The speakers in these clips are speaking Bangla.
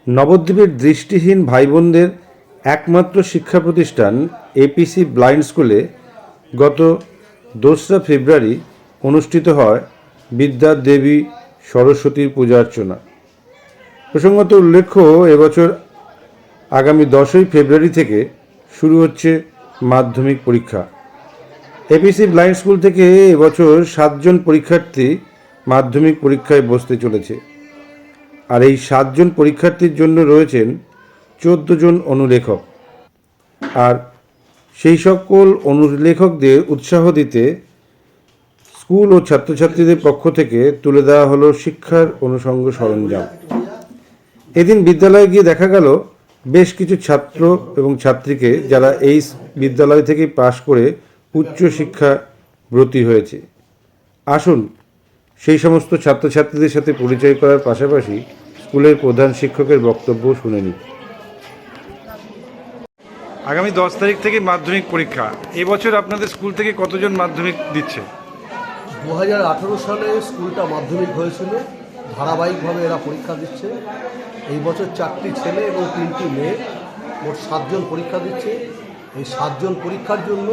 নবদ্বীপের দৃষ্টিহীন ভাই বোনদের একমাত্র শিক্ষা প্রতিষ্ঠান এপিসি ব্লাইন্ড স্কুলে গত 2রা ফেব্রুয়ারি অনুষ্ঠিত হয় বিদ্যা দেবী সরস্বতীর পূজা অর্চনা। প্রসঙ্গত উল্লেখ্য, এবছর আগামী 10ই ফেব্রুয়ারি থেকে শুরু হচ্ছে মাধ্যমিক পরীক্ষা। এপিসি ব্লাইন্ড স্কুল থেকে এবছর 7 জন পরীক্ষার্থী মাধ্যমিক পরীক্ষায় বসতে চলেছে। আর এই 7 জন পরীক্ষার্থীর জন্য রয়েছেন 14 জন অনুলেখক। আর সেই সকল অনুলেখকদের উৎসাহ দিতে স্কুল ও ছাত্রছাত্রীদের পক্ষ থেকে তুলে দেওয়া হলো শিক্ষার অনুষঙ্গ সরঞ্জাম। এদিন বিদ্যালয়ে গিয়ে দেখা গেল বেশ কিছু ছাত্র এবং ছাত্রীকে, যারা এই বিদ্যালয় থেকে পাশ করে উচ্চশিক্ষা ব্রতী হয়েছে। আসুন সেই সমস্ত ছাত্রছাত্রীদের সাথে পরিচয় করার পাশাপাশি স্কুলের প্রধান শিক্ষকের বক্তব্য শুনে নিই। আগামী 10 তারিখ থেকে মাধ্যমিক পরীক্ষা। এবছর আপনাদের স্কুল থেকে কতজন মাধ্যমিক দিচ্ছে? 2018 সালে স্কুলটা মাধ্যমিক হয়েছিল, ধারাবাহিকভাবে এরা পরীক্ষা দিচ্ছে। এই বছর 4টি ছেলে এবং 3টি মেয়ে, মোট 7 জন পরীক্ষা দিচ্ছে। এই 7 জন পরীক্ষার জন্য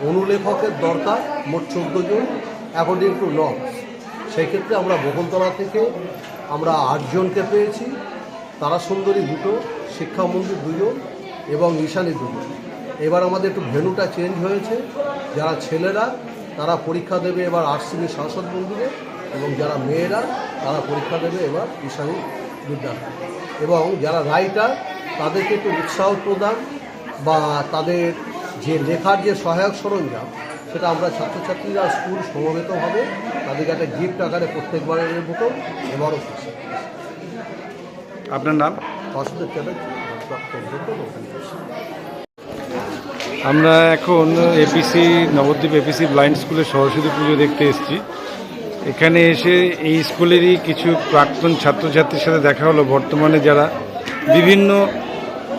অনুলেখকের দরকার মোট 14 জন অ্যাকর্ডিং টু ল। সেই ক্ষেত্রে আমরা বকুলতলা থেকে আমরা 8 জনকে পেয়েছি। তারা সুন্দরী 2, শিক্ষা মন্দির 2 জন এবং ঈশানী 2 জন। এবার আমাদের একটু ভেন্যুটা চেঞ্জ হয়েছে। যারা ছেলেরা তারা পরীক্ষা দেবে এবার আরসিবি সাংসদ মন্দিরে, এবং যারা মেয়েরা তারা পরীক্ষা দেবে এবার ঈশানী বিদ্যালয়। এবং যারা রাইটার তাদেরকে একটু উৎসাহ প্রদান বা তাদের যে লেখার যে সহায়ক সরঞ্জাম, সেটা আমরা ছাত্রছাত্রীরা স্কুল সমবেতভাবে তাদেরকে একটা গিফট আকারে প্রত্যেকবারের মতো এবারও খুশি। আপনার নাম? বাসুদেব চ্যাটার্জি। আমরা এখন এপিসি নবদ্বীপ এপিসি ব্লাইন্ড স্কুলের সরস্বতী পুজো দেখতে এসেছি। এখানে এসে এই স্কুলেরই কিছু প্রাক্তন ছাত্রছাত্রীর সাথে দেখা হলো, বর্তমানে যারা বিভিন্ন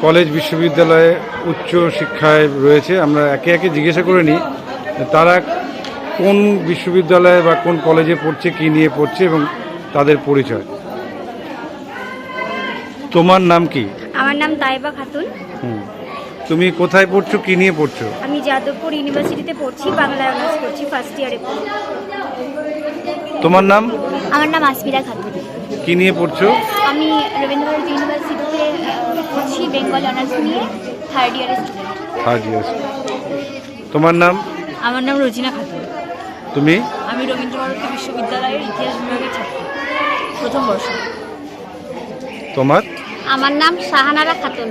কলেজ বিশ্ববিদ্যালয়ে উচ্চ শিক্ষায় রয়েছে। আমরা একে একে জিজ্ঞাসা করে নিই তারা কোন বিশ্ববিদ্যালয়ে বা কোন কলেজে পড়ছে, কী নিয়ে পড়ছে এবং তাদের পরিচয়। তোমার নাম কি? আমার নাম তাইবা খাতুন। তুমি কোথায় পড়ছো, কি নিয়ে পড়ছো? আমি যাদবপুর ইউনিভার্সিটিতে পড়ছি, বাংলায় অনার্স করছি, ফার্স্ট ইয়ারে পড়ি। তোমার নাম? আমার নাম আসমিরা খাতুন। কি নিয়ে পড়ছো? আমি রবীন্দ্রভারতী ইউনিভার্সিটিতে পড়ছি, বেঙ্গল অনার্স নিয়ে, থার্ড ইয়ারের স্টুডেন্ট। Third year. তোমার নাম? আমার নাম রোজিনা খাতুন। তুমি? আমি রবীন্দ্রভারতী বিশ্ববিদ্যালয়ের ইতিহাস বিভাগের ছাত্র, প্রথম বর্ষ। তোমার? আমার নাম শাহানারা খাতুন।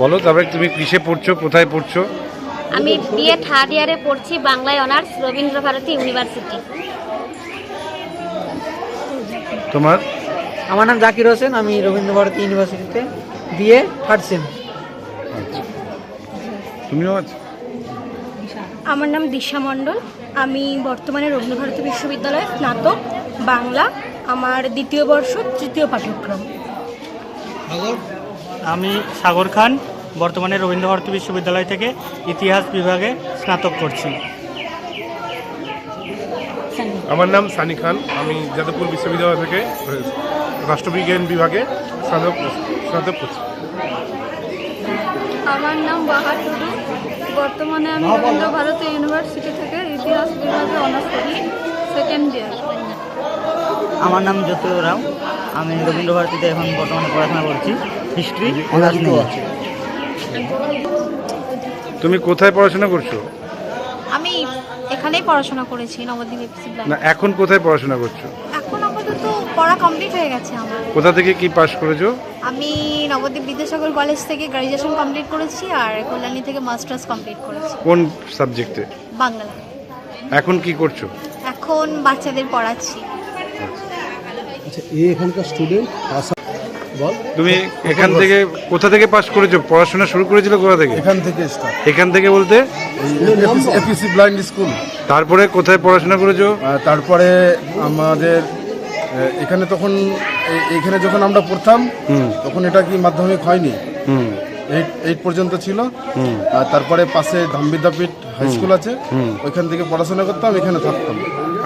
বলো তারপরে তুমি কিসে পড়ছো, কোথায় পড়ছো? আমি বিএ থার্ড ইয়ারে পড়ছি, বাংলায় অনার্স, রবীন্দ্রভারতী ইউনিভার্সিটি। তোমার? আমার নাম জাকির হোসেন, আমি রবীন্দ্রভারতী ইউনিভার্সিটিতে বিএ থার্ড সেম। তুমিও আছো? আমার নাম দিশা মণ্ডল, আমি বর্তমানে রবীন্দ্রভারতী বিশ্ববিদ্যালয়ে স্নাতক বাংলা, আমার দ্বিতীয় বর্ষ, তৃতীয় পাঠ্যক্রম। আমি সাগর খান, বর্তমানে রবীন্দ্রভারতী বিশ্ববিদ্যালয় থেকে ইতিহাস বিভাগে স্নাতক করছি। আমার নাম সানি খান, আমি যাদবপুর বিশ্ববিদ্যালয় থেকে রাষ্ট্রবিজ্ঞান বিভাগে স্নাতক করছি। আমার নাম বাহার টুডু, বর্তমানে আমি রবীন্দ্রভারতী ইউনিভার্সিটি থেকে ইতিহাস বিভাগে অনার্স করি, সেকেন্ড ইয়ার। আমার নাম জ্যোতি রাও, আমি রবীন্দ্রভারতীতে এখন বর্তমানে পড়াশোনা করছি, হিস্ট্রি অনার্স নিয়ে। তুমি কোথায় পড়াশোনা করছো? আমি এখানেই পড়াশোনা করেছি, নবদ্বীপ এপিসি ব্লাইন্ড। না, এখন কোথায় পড়াশোনা করছো? এখন আপাতত পড়া কমপ্লিট হয়ে গেছে আমার। কোথা থেকে কি পাশ করেছো? আমি নবদ্বীপ বিদ্যাসাগর কলেজ থেকে গ্র্যাজুয়েশন কমপ্লিট করেছি, আর কল্যাণী থেকে মাস্টার্স কমপ্লিট করেছি কোন সাবজেক্টে? বাংলা। এখন কি করছো? এখন বাচ্চাদের পড়াচ্ছি। আচ্ছা, এখানকার স্টুডেন্ট বল। তুমি এখান থেকে কোথা থেকে পাশ করেছো? পড়াশোনা শুরু করেছিল কোথা থেকে? এখান থেকে স্টার্ট, এখান থেকে বলতে এপিসি ব্লাইন্ড স্কুল। তারপরে কোথায় পড়াশোনা করেছো? তারপরে আমাদের এখানে তখন এখানে যখন আমরা পড়তাম তখন এটা কি মাধ্যমিক হয়নি, 8 পর্যন্ত ছিল। আর তারপরে পাশে ধাম বিদ্যাপীঠ হাই স্কুল আছে, ওইখান থেকে পড়াশোনা করতাম, এখানে থাকতাম।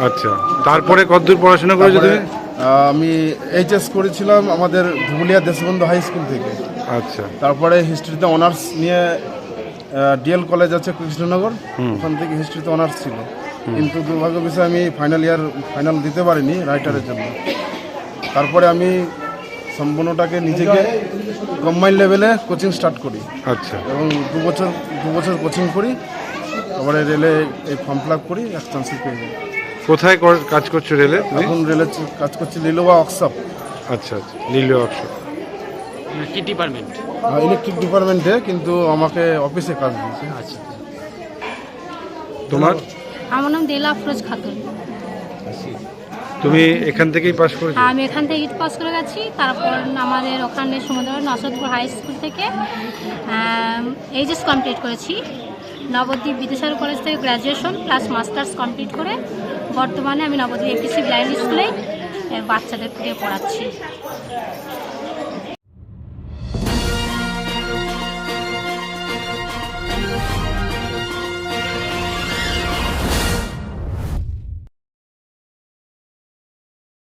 আচ্ছা, তারপরে কতদূর পড়াশোনা করেছো তুমি? আমি এইচএস করেছিলাম আমাদের ধুবুলিয়া দেশবন্ধু হাই স্কুল থেকে। আচ্ছা। তারপরে হিস্ট্রিতে অনার্স নিয়ে ডিএল কলেজ আছে কৃষ্ণনগর, ওখান থেকে হিস্ট্রিতে অনার্স ছিল, কিন্তু দুর্ভাগ্য বিষয় আমি ফাইনাল দিতে পারিনি রাইটারের জন্য। তারপরে আমি সম্পূর্ণটাকে নিজেকে কম্বাইন্ড লেভেলে কোচিং স্টার্ট করি। আচ্ছা। এবং দু বছর কোচিং করি, তারপরে রেলে এই ফর্ম ফিল আপ করি, চান্সই পেয়ে যাই। কোথায় কাজ করছো রেলে? এখন রেলে কাজ করছি লিলোয়া ওয়ার্কশপ। আচ্ছা আচ্ছা, নীল ওয়ার্কশপ। কি ডিপার্টমেন্ট? ইলেকট্রিক ডিপার্টমেন্টে, কিন্তু আমাকে অফিসে কাজ দিয়েছে। আচ্ছা। তোমার? আমার নাম দেলা আফরোজ খাতুন। তুমি এখান থেকেই পাস করেছো? আমি এখান থেকে ইট পাস করে গেছি। তারপর আমাদের ওখানে সমুদ্র নসরতপুর হাই স্কুল থেকে এইচএস কমপ্লিট করেছি। নবদ্বীপ বিদ্যাসাগর কলেজ থেকে গ্র্যাজুয়েশন প্লাস মাস্টার্স কমপ্লিট করে বর্তমানে আমি নবদ্বীপ এপিসি ব্লাইন্ড স্কুলে বাচ্চাদের পড়াচ্ছি।